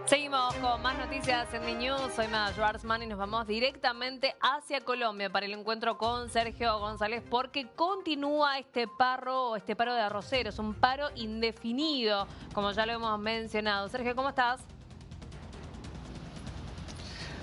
Seguimos con más noticias en Mi News. Soy Mada Schwarzman y nos vamos directamente hacia Colombia para el encuentro con Sergio González porque continúa este paro de arroceros, un paro indefinido, como ya lo hemos mencionado. Sergio, ¿cómo estás?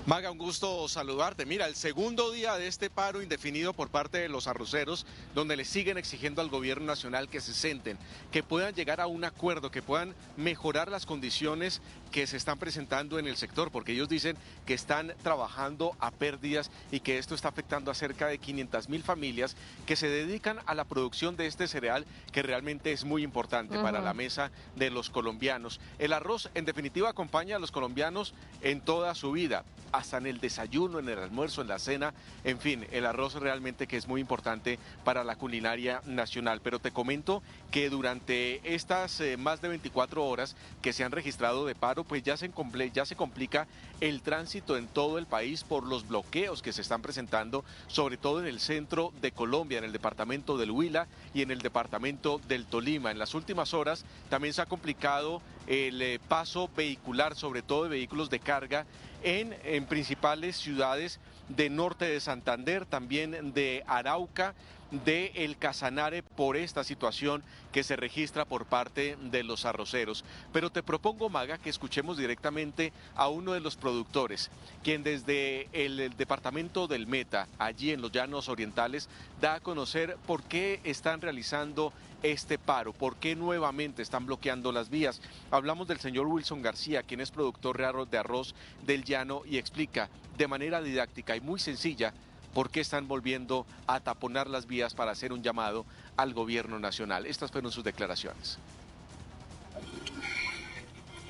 Maga, un gusto saludarte. Mira, el segundo día de este paro indefinido por parte de los arroceros, donde le siguen exigiendo al gobierno nacional que se sienten, que puedan llegar a un acuerdo, que puedan mejorar las condiciones que se están presentando en el sector, porque ellos dicen que están trabajando a pérdidas y que esto está afectando a cerca de 500.000 familias que se dedican a la producción de este cereal, que realmente es muy importante para la mesa de los colombianos. El arroz, en definitiva, acompaña a los colombianos en toda su vida, hasta en el desayuno, en el almuerzo, en la cena, en fin, el arroz realmente que es muy importante para la culinaria nacional. Pero te comento que durante estas más de 24 horas que se han registrado de paro, pues ya se complica el tránsito en todo el país por los bloqueos que se están presentando, sobre todo en el centro de Colombia, en el departamento del Huila y en el departamento del Tolima. En las últimas horas también se ha complicado el paso vehicular, sobre todo de vehículos de carga, en principales ciudades de norte de Santander, también de Arauca, de El Casanare, por esta situación que se registra por parte de los arroceros. Pero te propongo, Maga, que escuchemos directamente a uno de los productores, quien desde el departamento del Meta, allí en los Llanos Orientales, da a conocer por qué están realizando este paro, por qué nuevamente están bloqueando las vías. Hablamos del señor Wilson García, quien es productor de arroz del Llano, y explica de manera didáctica y muy sencilla por qué están volviendo a taponar las vías para hacer un llamado al gobierno nacional. Estas fueron sus declaraciones.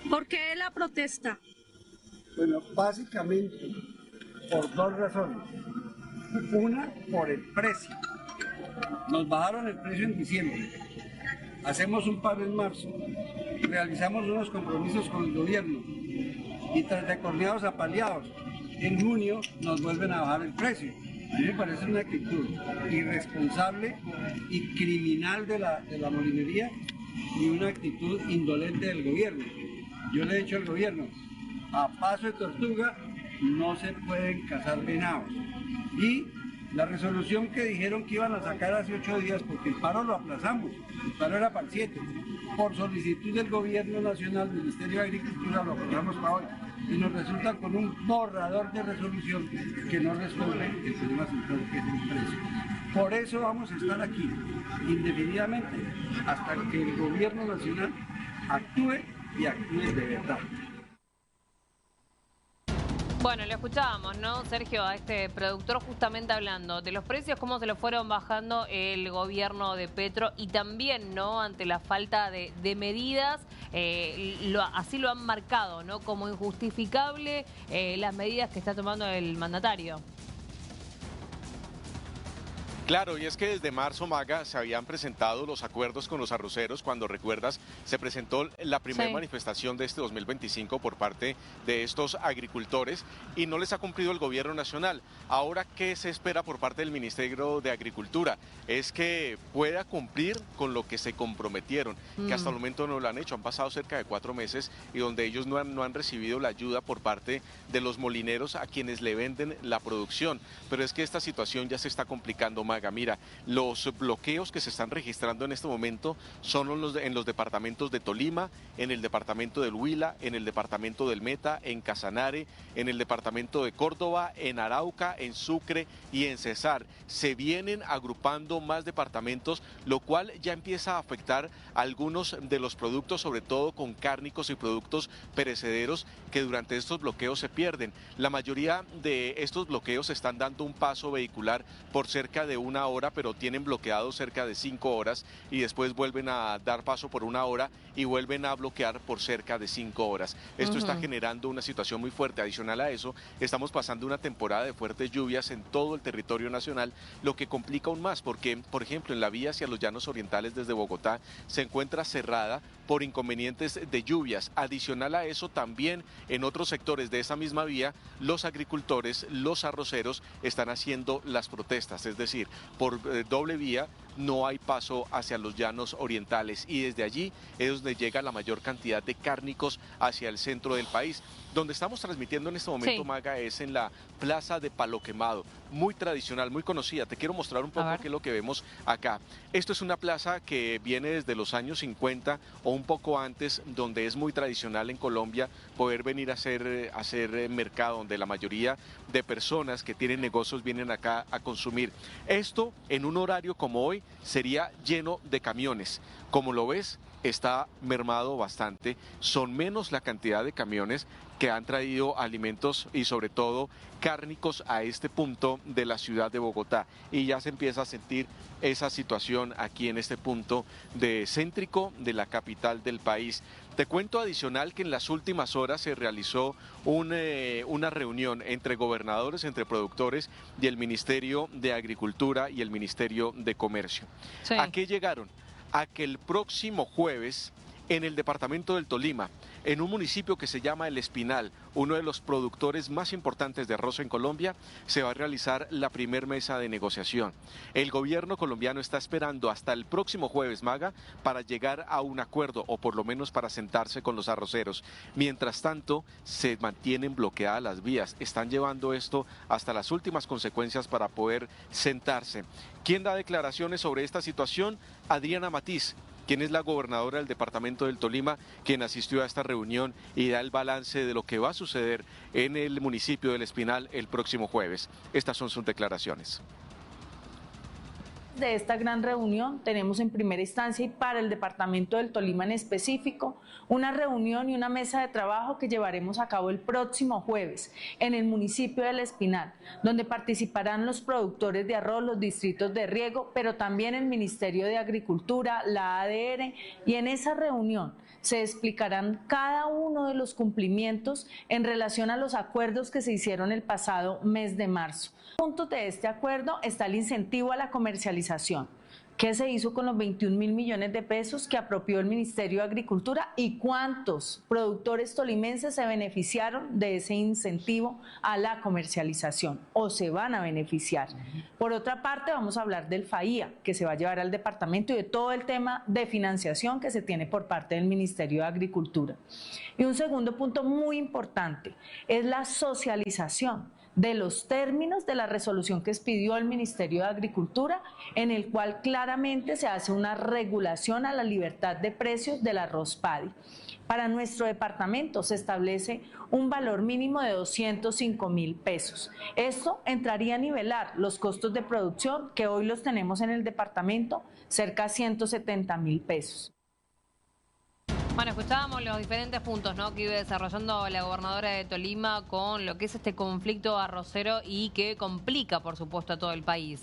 ¿Por qué la protesta? Bueno, básicamente por dos razones. Una, por el precio. Nos bajaron el precio en diciembre. Hacemos un paro en marzo. Realizamos unos compromisos con el gobierno. Y tras de coordinados apaleados, en junio nos vuelven a bajar el precio. A mí me parece una actitud irresponsable y criminal de la molinería y una actitud indolente del gobierno. Yo le he dicho al gobierno, a paso de tortuga no se pueden cazar venados. Y la resolución que dijeron que iban a sacar hace 8 días, porque el paro lo aplazamos, el paro era para el 7, por solicitud del gobierno nacional, Ministerio de Agricultura, lo aplazamos para hoy. Y nos resulta con un borrador de resolución que no resuelve el problema central, que es el precio. Por eso vamos a estar aquí indefinidamente hasta que el gobierno nacional actúe y actúe de verdad. Bueno, lo escuchábamos, ¿no, Sergio? A este productor justamente hablando de los precios, cómo se lo fueron bajando el gobierno de Petro y también, ¿no?, ante la falta de medidas, así lo han marcado, ¿no?, como injustificable las medidas que está tomando el mandatario. Claro, y es que desde marzo, Maga, se habían presentado los acuerdos con los arroceros. Cuando recuerdas, se presentó la primera manifestación de este 2025 por parte de estos agricultores y no les ha cumplido el gobierno nacional. Ahora, ¿qué se espera por parte del Ministerio de Agricultura? Es que pueda cumplir con lo que se comprometieron, que hasta el momento no lo han hecho. Han pasado cerca de 4 meses y donde ellos no han recibido la ayuda por parte de los molineros a quienes le venden la producción. Pero es que esta situación ya se está complicando, Maga. Mira, los bloqueos que se están registrando en este momento son en los departamentos de Tolima, en el departamento del Huila, en el departamento del Meta, en Casanare, en el departamento de Córdoba, en Arauca, en Sucre y en Cesar. Se vienen agrupando más departamentos, lo cual ya empieza a afectar a algunos de los productos, sobre todo con cárnicos y productos perecederos que durante estos bloqueos se pierden. La mayoría de estos bloqueos están dando un paso vehicular por cerca de 1 hora, pero tienen bloqueado cerca de 5 horas y después vuelven a dar paso por 1 hora y vuelven a bloquear por cerca de 5 horas. Esto está generando una situación muy fuerte. Adicional a eso, estamos pasando una temporada de fuertes lluvias en todo el territorio nacional, lo que complica aún más porque, por ejemplo, en la vía hacia los Llanos Orientales desde Bogotá se encuentra cerrada por inconvenientes de lluvias. Adicional a eso, también en otros sectores de esa misma vía, los agricultores, los arroceros están haciendo las protestas, es decir, por doble vía, no hay paso hacia los llanos orientales y desde allí es donde llega la mayor cantidad de cárnicos hacia el centro del país. Donde estamos transmitiendo en este momento, Sí. Maga, es en la Plaza de Palo Quemado, muy tradicional, muy conocida. Te quiero mostrar un poco qué es lo que vemos acá. Esto es una plaza que viene desde los años 50 o un poco antes, donde es muy tradicional en Colombia poder venir a hacer mercado, donde la mayoría de personas que tienen negocios vienen acá a consumir. Esto en un horario como hoy sería lleno de camiones. Como lo ves, está mermado bastante, son menos la cantidad de camiones que han traído alimentos y sobre todo cárnicos a este punto de la ciudad de Bogotá y ya se empieza a sentir esa situación aquí en este punto céntrico de la capital del país. Te cuento adicional que en las últimas horas se realizó una reunión entre gobernadores, entre productores y el Ministerio de Agricultura y el Ministerio de Comercio. Sí. ¿A qué llegaron? A que el próximo jueves en el departamento del Tolima, en un municipio que se llama El Espinal, uno de los productores más importantes de arroz en Colombia, se va a realizar la primer mesa de negociación. El gobierno colombiano está esperando hasta el próximo jueves, Maga, para llegar a un acuerdo o por lo menos para sentarse con los arroceros. Mientras tanto, se mantienen bloqueadas las vías, están llevando esto hasta las últimas consecuencias para poder sentarse. ¿Quién da declaraciones sobre esta situación? Adriana Matiz, quien es la gobernadora del departamento del Tolima, quien asistió a esta reunión y da el balance de lo que va a suceder en el municipio del Espinal el próximo jueves. Estas son sus declaraciones. De esta gran reunión tenemos en primera instancia y para el departamento del Tolima en específico una reunión y una mesa de trabajo que llevaremos a cabo el próximo jueves en el municipio del Espinal, donde participarán los productores de arroz, los distritos de riego, pero también el Ministerio de Agricultura, la ADR, y en esa reunión se explicarán cada uno de los cumplimientos en relación a los acuerdos que se hicieron el pasado mes de marzo. Puntos de este acuerdo está el incentivo a la comercialización. ¿Qué se hizo con los 21.000 millones de pesos que apropió el Ministerio de Agricultura y cuántos productores tolimenses se beneficiaron de ese incentivo a la comercialización o se van a beneficiar? Por otra parte, vamos a hablar del FAIA que se va a llevar al departamento y de todo el tema de financiación que se tiene por parte del Ministerio de Agricultura. Y un segundo punto muy importante es la socialización de los términos de la resolución que expidió el Ministerio de Agricultura, en el cual claramente se hace una regulación a la libertad de precios del arroz PADI. Para nuestro departamento se establece un valor mínimo de 205.000 pesos. Esto entraría a nivelar los costos de producción que hoy los tenemos en el departamento, cerca de 170.000 pesos. Bueno, escuchábamos los diferentes puntos, ¿no?, que iba desarrollando la gobernadora de Tolima con lo que es este conflicto arrocero y que complica, por supuesto, a todo el país.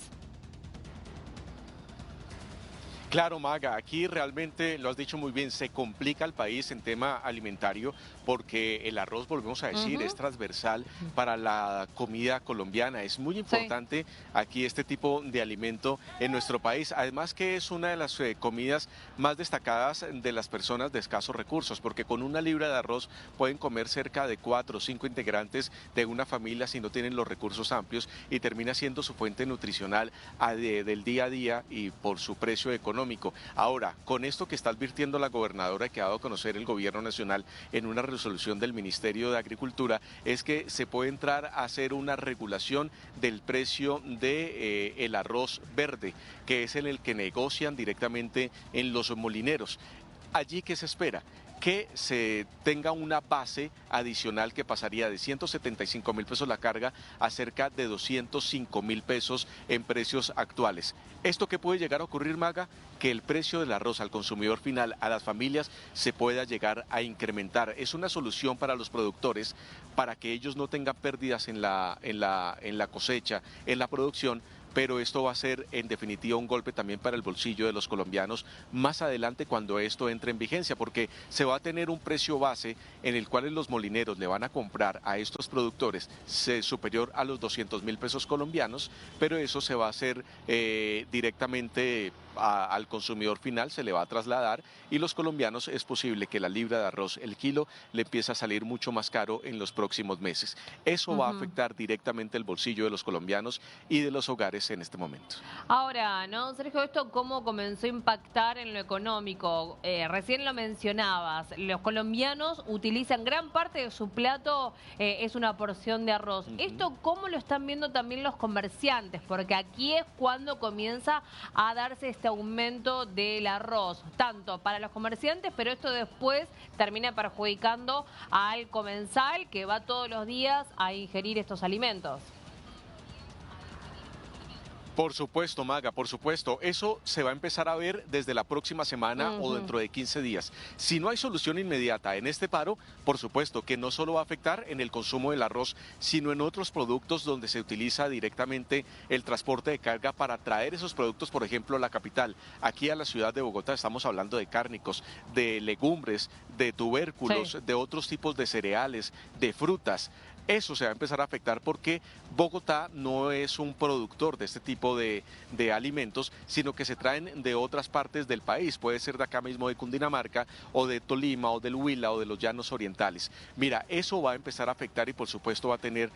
Claro, Maga, aquí realmente lo has dicho muy bien, se complica el país en tema alimentario porque el arroz, volvemos a decir, es transversal para la comida colombiana. Es muy importante aquí este tipo de alimento en nuestro país. Además que es una de las comidas más destacadas de las personas de escasos recursos, porque con una libra de arroz pueden comer cerca de 4 o 5 integrantes de una familia si no tienen los recursos amplios y termina siendo su fuente nutricional del día a día y por su precio económico. Ahora, con esto que está advirtiendo la gobernadora que ha dado a conocer el gobierno nacional en una resolución del Ministerio de Agricultura, es que se puede entrar a hacer una regulación del precio del arroz verde, que es el que negocian directamente en los molineros. Allí, ¿qué se espera? Que se tenga una base adicional que pasaría de 175.000 pesos la carga a cerca de 205.000 pesos en precios actuales. ¿Esto qué puede llegar a ocurrir, Maga? Que el precio del arroz al consumidor final, a las familias, se pueda llegar a incrementar. Es una solución para los productores, para que ellos no tengan pérdidas en la cosecha, en la producción, pero esto va a ser en definitiva un golpe también para el bolsillo de los colombianos más adelante cuando esto entre en vigencia, porque se va a tener un precio base en el cual los molineros le van a comprar a estos productores superior a los 200.000 pesos colombianos, pero eso se va a hacer directamente al consumidor final se le va a trasladar y los colombianos es posible que la libra de arroz, el kilo, le empiece a salir mucho más caro en los próximos meses. Eso va a afectar directamente el bolsillo de los colombianos y de los hogares en este momento. Ahora, ¿no, Sergio? ¿Esto cómo comenzó a impactar en lo económico? Recién lo mencionabas, los colombianos utilizan gran parte de su plato, es una porción de arroz. ¿Esto cómo lo están viendo también los comerciantes? Porque aquí es cuando comienza a darse este aumento del arroz, tanto para los comerciantes, pero esto después termina perjudicando al comensal que va todos los días a ingerir estos alimentos. Por supuesto, Maga, por supuesto. Eso se va a empezar a ver desde la próxima semana o dentro de 15 días. Si no hay solución inmediata en este paro, por supuesto que no solo va a afectar en el consumo del arroz, sino en otros productos donde se utiliza directamente el transporte de carga para traer esos productos, por ejemplo, a la capital. Aquí a la ciudad de Bogotá estamos hablando de cárnicos, de legumbres, de tubérculos, de otros tipos de cereales, de frutas. Eso se va a empezar a afectar porque Bogotá no es un productor de este tipo de alimentos, sino que se traen de otras partes del país. Puede ser de acá mismo de Cundinamarca o de Tolima o del Huila o de los llanos orientales. Mira, eso va a empezar a afectar y por supuesto va a tener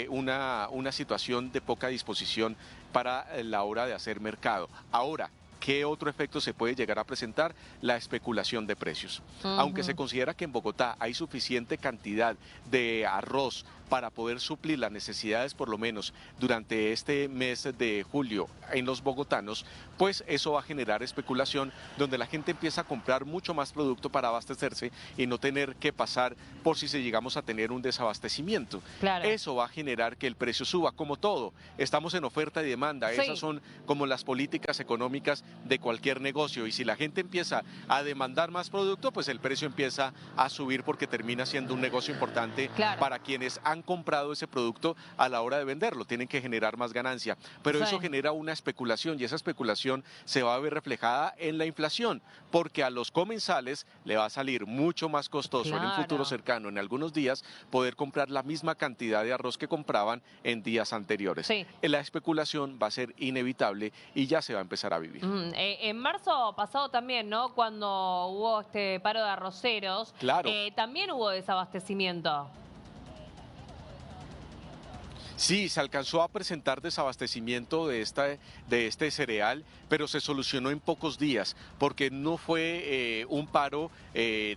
una situación de poca disposición para la hora de hacer mercado. Ahora, ¿qué otro efecto se puede llegar a presentar? La especulación de precios. Aunque se considera que en Bogotá hay suficiente cantidad de arroz para poder suplir las necesidades, por lo menos durante este mes de julio en los bogotanos, pues eso va a generar especulación donde la gente empieza a comprar mucho más producto para abastecerse y no tener que pasar por si llegamos a tener un desabastecimiento. Claro. Eso va a generar que el precio suba, como todo. Estamos en oferta y demanda. Esas son como las políticas económicas de cualquier negocio y si la gente empieza a demandar más producto, pues el precio empieza a subir porque termina siendo un negocio importante para quienes han comprado ese producto a la hora de venderlo, tienen que generar más ganancia, pero eso genera una especulación y esa especulación se va a ver reflejada en la inflación, porque a los comensales le va a salir mucho más costoso en un futuro cercano, en algunos días, poder comprar la misma cantidad de arroz que compraban en días anteriores. La especulación va a ser inevitable y ya se va a empezar a vivir. En marzo pasado también, ¿no? Cuando hubo este paro de arroceros, también hubo desabastecimiento. Sí, se alcanzó a presentar desabastecimiento de este cereal, pero se solucionó en pocos días, porque no fue un paro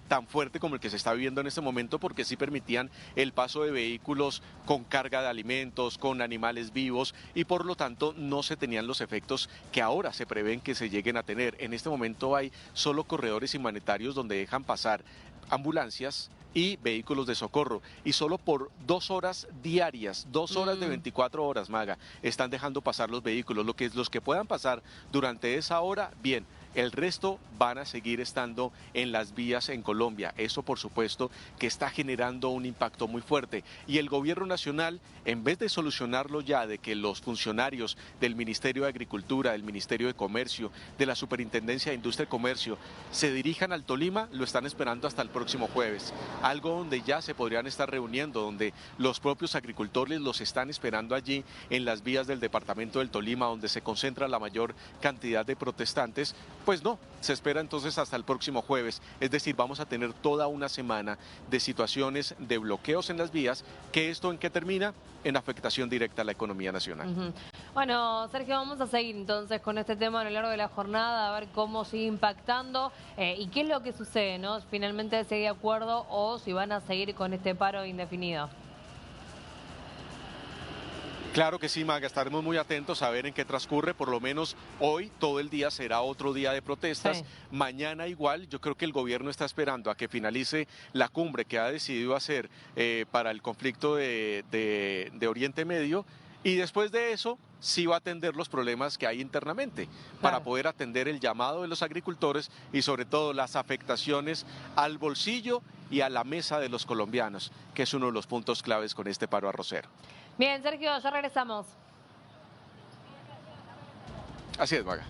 tan fuerte como el que se está viviendo en este momento, porque sí permitían el paso de vehículos con carga de alimentos, con animales vivos, y por lo tanto no se tenían los efectos que ahora se prevén que se lleguen a tener. En este momento hay solo corredores humanitarios donde dejan pasar ambulancias y vehículos de socorro, y solo por 2 horas diarias, 2 horas de 24 horas, Maga, están dejando pasar los vehículos. Los que puedan pasar durante esa hora, bien. El resto van a seguir estando en las vías en Colombia. Eso, por supuesto, que está generando un impacto muy fuerte. Y el gobierno nacional, en vez de solucionarlo ya, de que los funcionarios del Ministerio de Agricultura, del Ministerio de Comercio, de la Superintendencia de Industria y Comercio, se dirijan al Tolima, lo están esperando hasta el próximo jueves. Algo donde ya se podrían estar reuniendo, donde los propios agricultores los están esperando allí en las vías del departamento del Tolima, donde se concentra la mayor cantidad de protestantes. Pues no, se espera entonces hasta el próximo jueves, es decir, vamos a tener toda una semana de situaciones de bloqueos en las vías, que esto en qué termina, en afectación directa a la economía nacional. Bueno, Sergio, vamos a seguir entonces con este tema a lo largo de la jornada, a ver cómo sigue impactando y qué es lo que sucede, ¿no? Finalmente se de acuerdo o si van a seguir con este paro indefinido. Claro que sí, Maga, estaremos muy atentos a ver en qué transcurre. Por lo menos hoy todo el día será otro día de protestas. Mañana igual, yo creo que el gobierno está esperando a que finalice la cumbre que ha decidido hacer para el conflicto de Oriente Medio, y después de eso sí va a atender los problemas que hay internamente para poder atender el llamado de los agricultores y sobre todo las afectaciones al bolsillo y a la mesa de los colombianos, que es uno de los puntos claves con este paro arrocero. Bien, Sergio, ya regresamos. Así es, Maga.